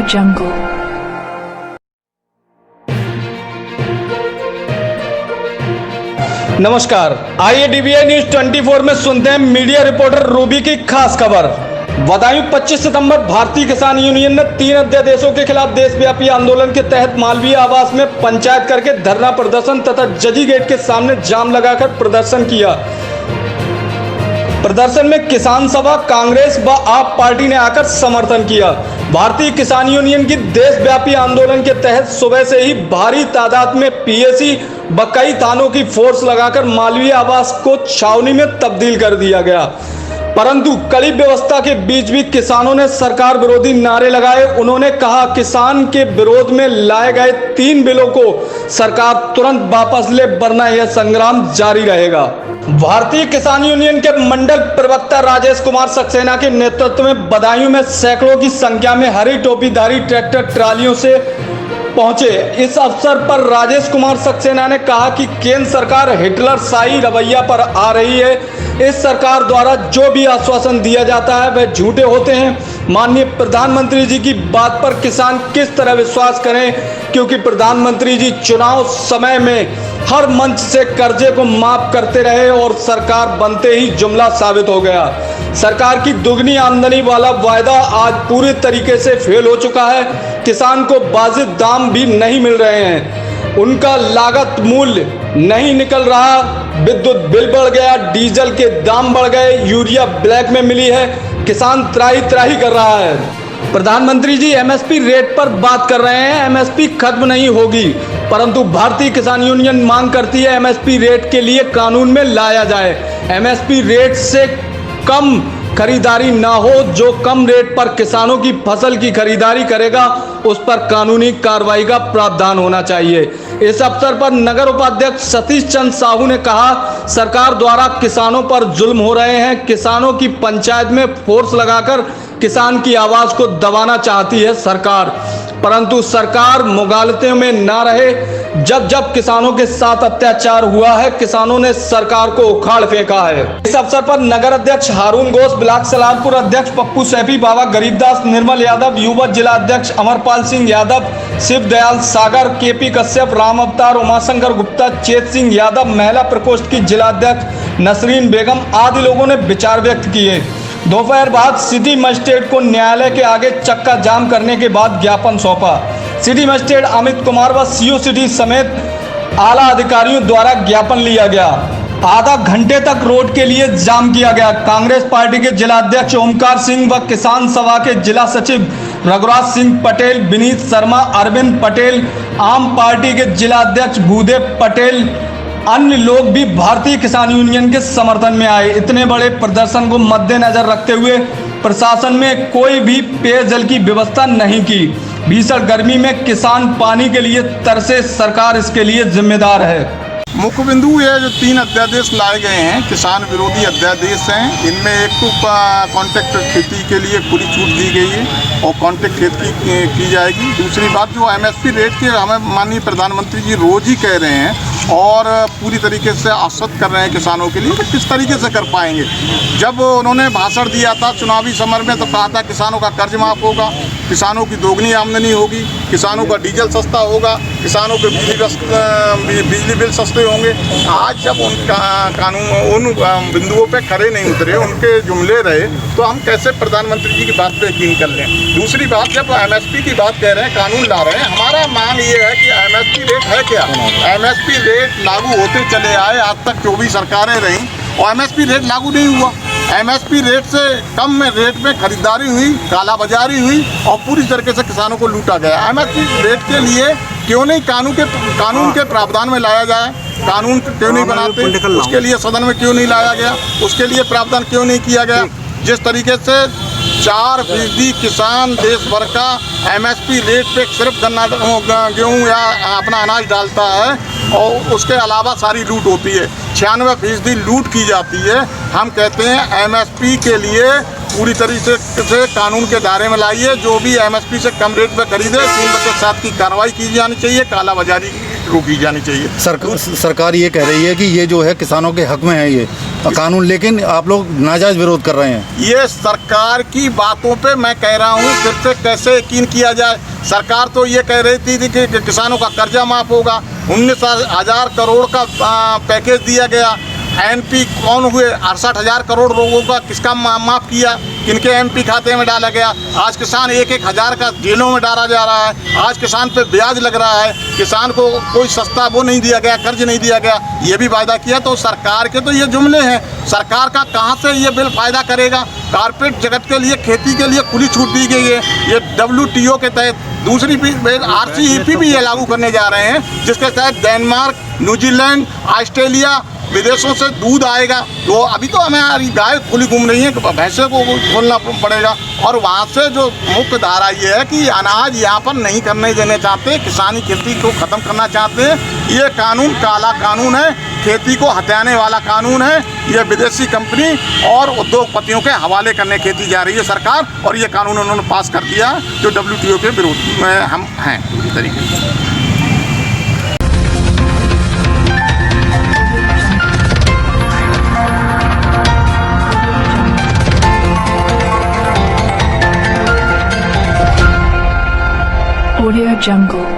Audio Jungle. नमस्कार, आइए DBI news 24 में सुनते हैं मीडिया रिपोर्टर रूबी की खास खबर। बदायूं 25 सितंबर भारतीय किसान यूनियन ने 3 अध्यादेशों के खिलाफ देशव्यापी आंदोलन के तहत मालवीय आवास में पंचायत करके धरना प्रदर्शन तथा जजी गेट के सामने जाम लगाकर प्रदर्शन किया। प्रदर्शन में किसान सभा, कांग्रेस व आप पार्टी ने आकर समर्थन किया। भारतीय किसान यूनियन की देशव्यापी आंदोलन के तहत सुबह से ही भारी तादाद में पीएसी व कई थानों की फोर्स लगाकर मालवीय आवास को छावनी में तब्दील कर दिया गया, परंतु कड़ी व्यवस्था के बीच भी किसानों ने सरकार विरोधी नारे लगाए। उन्होंने कहा किसान के विरोध में लाए गए 3 बिलों को सरकार तुरंत वापस ले, वरना यह संग्राम जारी रहेगा। भारतीय किसान यूनियन के मंडल प्रवक्ता राजेश कुमार सक्सेना के नेतृत्व में बदायूं में सैकड़ों की संख्या में हरी टोपीधारी ट्रैक्टर ट्रालियों से पहुंचे। इस अवसर पर राजेश कुमार सक्सेना ने कहा कि केंद्र सरकार हिटलर शाही रवैया पर आ रही है। इस सरकार द्वारा जो भी आश्वासन दिया जाता है वह झूठे होते हैं। माननीय प्रधानमंत्री जी की बात पर किसान किस तरह विश्वास करें, क्योंकि प्रधानमंत्री जी चुनाव समय में हर मंच से कर्जे को माफ करते रहे और सरकार बनते ही जुमला साबित हो गया। सरकार की दुगनी आमदनी वाला वायदा आज पूरी तरीके से फेल हो चुका है। किसान को वाजिब दाम भी नहीं मिल रहे हैं, उनका लागत मूल्य नहीं निकल रहा। विद्युत बिल बढ़ गया, डीजल के दाम बढ़ गए, यूरिया ब्लैक में मिली है, किसान त्राही त्राही कर रहा है। प्रधानमंत्री जी एमएसपी रेट पर बात कर रहे हैं, एमएसपी खत्म नहीं होगी, परंतु भारतीय किसान यूनियन मांग करती है एमएसपी रेट के लिए कानून में लाया जाए। एमएसपी रेट से कम खरीदारी ना हो। जो कम रेट पर किसानों की फसल की खरीदारी करेगा उस पर कानूनी कार्रवाई का प्रावधान होना चाहिए। इस अवसर पर नगर उपाध्यक्ष सतीश चंद्र साहू ने कहा सरकार द्वारा किसानों पर जुल्म हो रहे हैं। किसानों की पंचायत में फोर्स लगाकर किसान की आवाज को दबाना चाहती है सरकार, परंतु सरकार मुगालते में ना रहे। जब जब किसानों के साथ अत्याचार हुआ है, किसानों ने सरकार को उखाड़ फेंका है। इस अवसर पर नगर अध्यक्ष हारून घोष, ब्लॉक सलामपुर अध्यक्ष पप्पू सैफी, बाबा गरीबदास, निर्मल यादव, युवा जिला अध्यक्ष अमरपाल सिंह यादव, शिव दयाल सागर, केपी कश्यप, राम अवतार, उमाशंकर गुप्ता, चेत सिंह यादव, महिला प्रकोष्ठ की जिला अध्यक्ष नसरीन बेगम आदि लोगों ने विचार व्यक्त किए। दोपहर बाद सिटी मजिस्ट्रेट को न्यायालय के आगे चक्का जाम करने के बाद ज्ञापन सौंपा। सिटी मजिस्ट्रेट अमित कुमार व सीओ सिटी समेत आला अधिकारियों द्वारा ज्ञापन लिया गया। आधा घंटे तक रोड के लिए जाम किया गया। कांग्रेस पार्टी के जिला अध्यक्ष ओमकार सिंह व किसान सभा के जिला सचिव रघुराज सिंह पटेल, विनीत शर्मा, अरविंद पटेल, आम पार्टी के जिला अध्यक्ष भूदेव पटेल, अन्य लोग भी भारतीय किसान यूनियन के समर्थन में आए। इतने बड़े प्रदर्शन को मद्देनजर रखते हुए प्रशासन में कोई भी पेयजल की व्यवस्था नहीं की। भीषण गर्मी में किसान पानी के लिए तरसे, सरकार इसके लिए जिम्मेदार है। मुख्य बिंदु ये जो 3 अध्यादेश लाए गए हैं किसान विरोधी अध्यादेश हैं। इनमें एक तो कॉन्ट्रैक्ट खेती के लिए पूरी छूट दी गई है और कॉन्ट्रैक्ट खेती की जाएगी। दूसरी बात जो एमएसपी रेट के हमें माननीय प्रधानमंत्री जी रोज ही कह रहे हैं और पूरी तरीके से आश्वस्त कर रहे हैं किसानों के लिए, तो किस तरीके से कर पाएंगे। जब उन्होंने भाषण दिया था चुनावी समर में तो कहा था किसानों का कर्ज माफ़ होगा, किसानों की दोगुनी आमदनी होगी, किसानों का डीजल सस्ता होगा, किसानों के बिजली बिल सस्ते होंगे। आज जब उनका कानून उन बिंदुओं पे खड़े नहीं उतरे, उनके जुमले रहे, तो हम कैसे प्रधानमंत्री जी की बात पे यकीन कर लें। दूसरी बात, जब एमएसपी की बात कह रहे हैं, कानून ला रहे हैं, हमारा मांग ये है कि एमएसपी रेट है क्या। एमएसपी रेट लागू होते चले आए, आज तक 24 सरकारें रहीं और एमएसपी रेट लागू नहीं हुआ। एमएसपी रेट से कम में रेट में खरीदारी हुई, कालाबाजारी हुई और पूरी तरीके से किसानों को लूटा गया। एमएसपी रेट के लिए क्यों नहीं कानून के प्रावधान में लाया जाए। कानून क्यों नहीं बनाते, उसके लिए सदन में क्यों नहीं लाया गया, उसके लिए प्रावधान क्यों नहीं किया गया। जिस तरीके से 4% किसान देश भर का एमएसपी रेट पे सिर्फ गन्ना, गेहूँ या अपना अनाज डालता है और उसके अलावा सारी लूट होती है। 96% लूट की जाती है। हम कहते हैं एमएसपी के लिए पूरी तरीके से कानून के दायरे में लाइए। जो भी एमएसपी से कम रेट में खरीदे 3/7 की कार्रवाई की जानी चाहिए, कालाबाजारी रोकी जानी चाहिए। सरकार ये कह रही है कि ये जो है किसानों के हक में है ये, कानून, लेकिन आप लोग नाजायज विरोध कर रहे हैं। ये सरकार की बातों पे मैं कह रहा हूँ, फिर से कैसे यकीन किया जाए। सरकार तो ये कह रही थी कि किसानों का कर्जा माफ़ होगा, 19,000 करोड़ का पैकेज दिया गया। एमपी कौन हुए? 68,000 करोड़ लोगों का किसका माफ़ किया, किनके एमपी खाते में डाला गया? आज किसान 1-1 हज़ार का जेलों में डाला जा रहा है। आज किसान पे ब्याज लग रहा है। किसान को कोई सस्ता वो नहीं दिया गया, कर्ज नहीं दिया गया। ये भी वायदा किया। तो सरकार के तो ये जुमले हैं। सरकार का कहाँ से ये बिल फ़ायदा करेगा? कारपेट जगत के लिए, खेती के लिए खुली छूट दी गई है। ये WTO के तहत दूसरी RCEP भी ये लागू करने जा रहे हैं, जिसके तहत डेनमार्क, न्यूजीलैंड, ऑस्ट्रेलिया विदेशों से दूध आएगा। तो अभी तो हमारी गाय खुली घूम रही है, भैंसे को खोलना पड़ेगा। और वहाँ से जो मुख्य धारा ये है कि अनाज यहाँ पर नहीं करने देने चाहते, किसानी खेती को ख़त्म करना चाहते हैं। ये कानून काला कानून है, खेती को हथियाने वाला कानून है। ये विदेशी कंपनी और उद्योगपतियों के हवाले करने खेती जा रही है सरकार, और ये कानून उन्होंने पास कर दिया जो WTO के विरोध में हम हैं पूरी तरीके से। Audio Jungle.